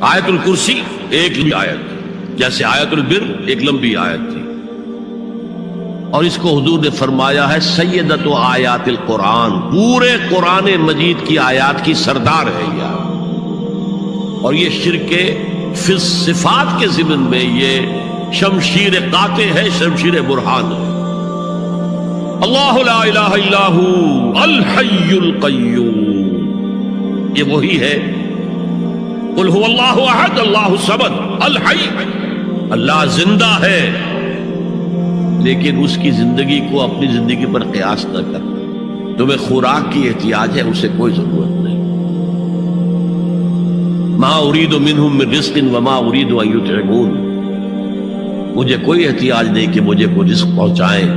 آیت الکرسی ایک لمبی آیت، جیسے آیت البر ایک لمبی آیت تھی، اور اس کو حضور نے فرمایا ہے سیدۃ آیات القرآن، پورے قرآن مجید کی آیات کی سردار ہے یہ، اور یہ شرک فی الصفات کے ضمن میں یہ شمشیر قاطع ہے، شمشیر برہان ہے۔ اللہ لا الہ الا ہو الحی القیوم، یہ وہی ہے قل هو اللہ احد اللہ الصمد الحی، اللہ زندہ ہے، لیکن اس کی زندگی کو اپنی زندگی پر قیاس نہ کر۔ تمہیں خوراک کی احتیاج ہے، اسے کوئی ضرورت نہیں۔ ما ارید منہم من رزق وما ارید ان یطعمون، مجھے کوئی احتیاج نہیں کہ مجھے کوئی رزق پہنچائیں،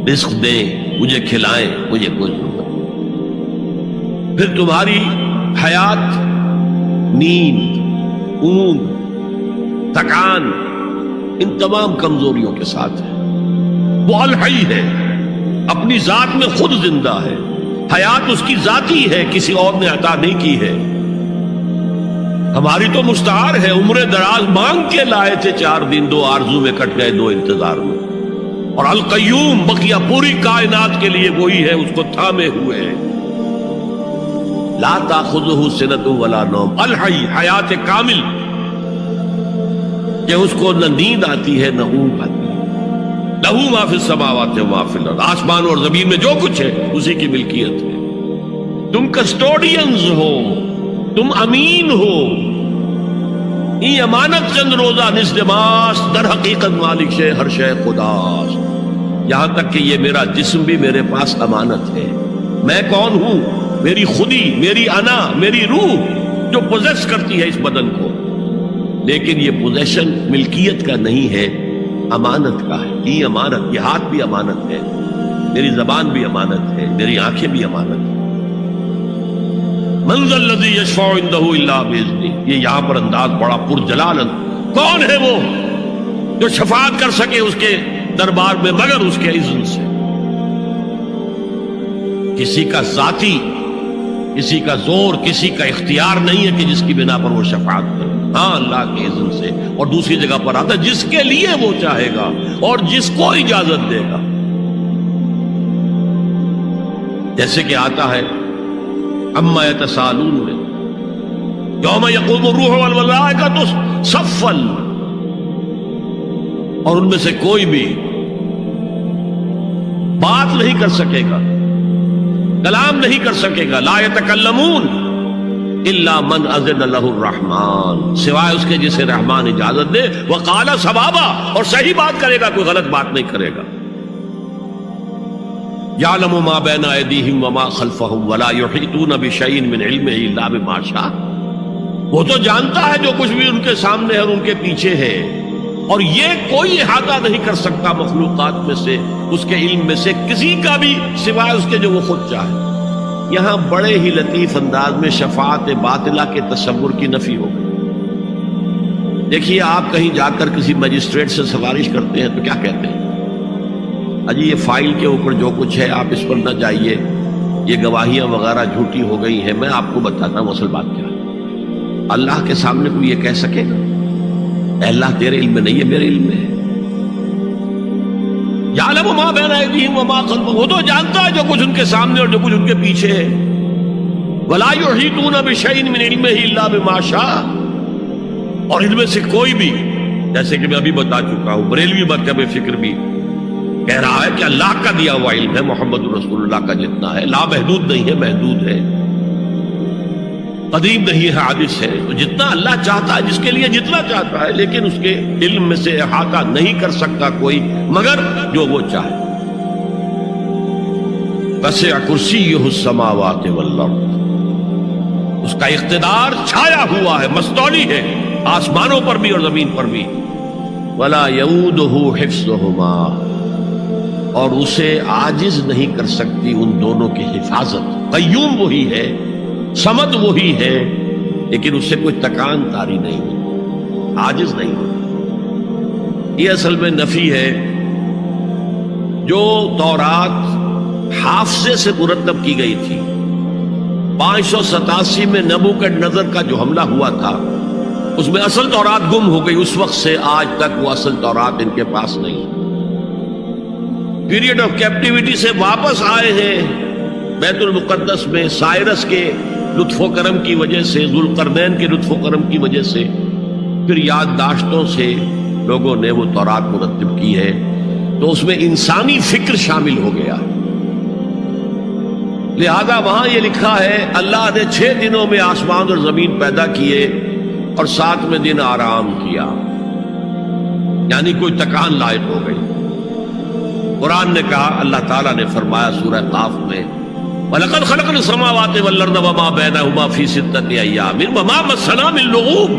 رزق دیں، مجھے کھلائیں، مجھے کوئی ضرورت نہیں۔ پھر تمہاری حیات نیند، اونگ، تھکان، ان تمام کمزوریوں کے ساتھ ہے۔ وہ الحی ہے، اپنی ذات میں خود زندہ ہے، حیات اس کی ذاتی ہے، کسی اور نے عطا نہیں کی ہے۔ ہماری تو مستعار ہے، عمر دراز مانگ کے لائے تھے 4 دن، 2 آرزو میں کٹ گئے، 2 انتظار میں۔ اور القیوم بقیہ پوری کائنات کے لیے وہی ہے، اس کو تھامے ہوئے ہے۔ لا تاخذہ سنۃ ولا نوم، الحی، حیات کامل، کہ اس کو نہ نیند آتی ہے نہ اونگ آتی ہے۔ لہ ما فی السماوات و ما فی الارض، آسمان اور زمین میں جو کچھ ہے اسی کی ملکیت ہے۔ تم کسٹوڈینز ہو، تم امین ہو، ای امانت چند روزہ نزد ماست، در حقیقت مالک شے ہر شے خداست، یہاں تک کہ یہ میرا جسم بھی میرے پاس امانت ہے۔ میں کون ہوں؟ میری خودی، میری انا، میری روح جو پوزیس کرتی ہے اس بدن کو، لیکن یہ پوزیشن ملکیت کا نہیں ہے، امانت کا ہے۔ یہ امانت، یہ ہاتھ بھی امانت ہے، میری زبان بھی امانت ہے، میری آنکھیں بھی امانت ہے۔ من ذا الذی یشفع عندہ الا باذنہ، یہ یہاں پر انداز بڑا پرجلال، کون ہے وہ جو شفاعت کر سکے اس کے دربار میں مگر اس کے اذن سے۔ کسی کا ذاتی، کسی کا زور، کسی کا اختیار نہیں ہے کہ جس کی بنا پر وہ شفاعت کرے، ہاں اللہ کے اذن سے۔ اور دوسری جگہ پر آتا ہے جس کے لیے وہ چاہے گا اور جس کو اجازت دے گا، جیسے کہ آتا ہے اما یتساءلون میں یوم یقوم الروح والملائکۃ صفا، اور ان میں سے کوئی بھی بات نہیں کر سکے گا، کلام نہیں کر سکے گا، لا یتکلمون الا من اذن لہ الرحمن، سوائے اس کے جسے رحمان اجازت دے، وقال صوابا، اور صحیح بات کرے گا، کوئی غلط بات نہیں کرے گا۔ یعلم ما بین ایدیہم وما خلفہم ولا یحیطون بشیء من علمہ الا بما شاء، وہ تو جانتا ہے جو کچھ بھی ان کے سامنے ہے اور ان کے پیچھے ہے، اور یہ کوئی احاطہ نہیں کر سکتا مخلوقات میں سے، اس کے علم میں سے کسی کا بھی، سوائے اس کے جو وہ خود چاہے۔ یہاں بڑے ہی لطیف انداز میں شفاعت باطلہ کے تصور کی نفی ہو گئی۔ دیکھیے، آپ کہیں جا کر کسی مجسٹریٹ سے سفارش کرتے ہیں تو کیا کہتے ہیں؟ اجی یہ فائل کے اوپر جو کچھ ہے آپ اس پر نہ جائیے، یہ گواہیاں وغیرہ جھوٹی ہو گئی ہیں، میں آپ کو بتاتا ہوں اصل بات کیا ہے۔ اللہ کے سامنے کوئی یہ کہہ سکے گا اے اللہ تیرے علم میں نہیں ہے، میرے علم میں ہے؟ یعلم ما بین ایدیہم وما خلفہم، وہ تو جانتا ہے جو کچھ ان کے سامنے اور جو کچھ ان کے پیچھے ہے۔ ولا یحیطون بشیء من علمہ الا بما شاء، اور ان میں سے کوئی بھی، جیسے کہ میں ابھی بتا چکا ہوں، بریلوی مکتب فکر بھی کہہ رہا ہے کہ اللہ کا دیا ہوا علم ہے، محمد رسول اللہ کا جتنا ہے، لا محدود نہیں ہے، محدود ہے، قدیم نہیں ہے، حادث ہے، تو جتنا اللہ چاہتا ہے، جس کے لیے جتنا چاہتا ہے، لیکن اس کے علم میں سے احاطہ نہیں کر سکتا کوئی مگر جو وہ چاہے۔ وسع کرسیہ السماوات والارض، اس کا اقتدار چھایا ہوا ہے، مستولی ہے، آسمانوں پر بھی اور زمین پر بھی۔ ولا یؤودہ حفظہما، اور اسے عاجز نہیں کر سکتی ان دونوں کی حفاظت۔ قیوم وہی ہے، صمد وہی ہے، لیکن اس سے کوئی تکان تاری نہیں ہوتی، عاجز نہیں ہوتی۔ یہ اصل میں نفی ہے جو تورات حافظے سے مرتب کی گئی تھی، 587 میں نبوکڈنضر کا جو حملہ ہوا تھا اس میں اصل تورات گم ہو گئی. اس وقت سے آج تک وہ اصل تورات ان کے پاس نہیں. پیریڈ آف کیپٹیوٹی سے واپس آئے ہیں بیت المقدس میں سائرس کے لطف و کرم کی وجہ سے, ذوالقرنین کے لطف و کرم کی وجہ سے. پھر یادداشتوں سے لوگوں نے وہ تورات مرتب کی ہے, تو اس میں انسانی فکر شامل ہو گیا. لہذا وہاں یہ لکھا ہے اللہ نے 6 دنوں میں آسمان اور زمین پیدا کیے اور 7ویں دن آرام کیا, یعنی کوئی تکان لائق ہو گئی. قرآن نے کہا, اللہ تعالیٰ نے فرمایا سورہ قاف میں, وَلَقَدْ خَلَقْنَا السَّمَاوَاتِ وَالْأَرْضَ وَمَا بَيْنَهُمَا فِي 6 أَيَّامٍ وَمَا مَسَّنَا مِن لُغُوبٍ.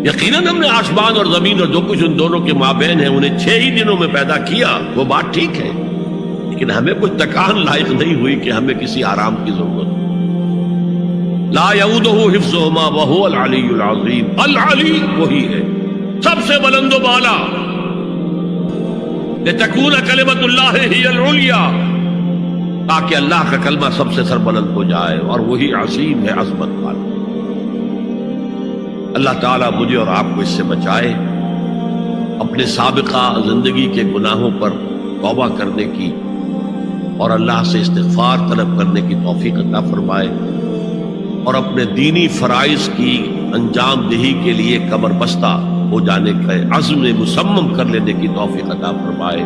یقیناً ہم نے آسمان اور زمین اور جو کچھ ان دونوں کے مابین ہے انہیں 6 ہی دنوں میں پیدا کیا. وہ بات ٹھیک ہے, لیکن ہمیں کوئی تکان لائق نہیں ہوئی کہ ہمیں کسی آرام کی ضرورت. لا یعودہ حفظہما وہو العلی العظیم. العلی وہی ہے سب سے بلند و بالا. لتکون کلمۃ اللہ ہی العلیٰ, تاکہ اللہ کا کلمہ سب سے سربلند ہو جائے, اور وہی عظیم ہے, عظمت والا. اللہ تعالیٰ مجھے اور آپ کو اس سے بچائے, اپنے سابقہ زندگی کے گناہوں پر توبہ کرنے کی اور اللہ سے استغفار طلب کرنے کی توفیق عطا فرمائے, اور اپنے دینی فرائض کی انجام دہی کے لیے کمر بستہ ہو جانے کا عزم مصمم کر لینے کی توفیق عطا فرمائے.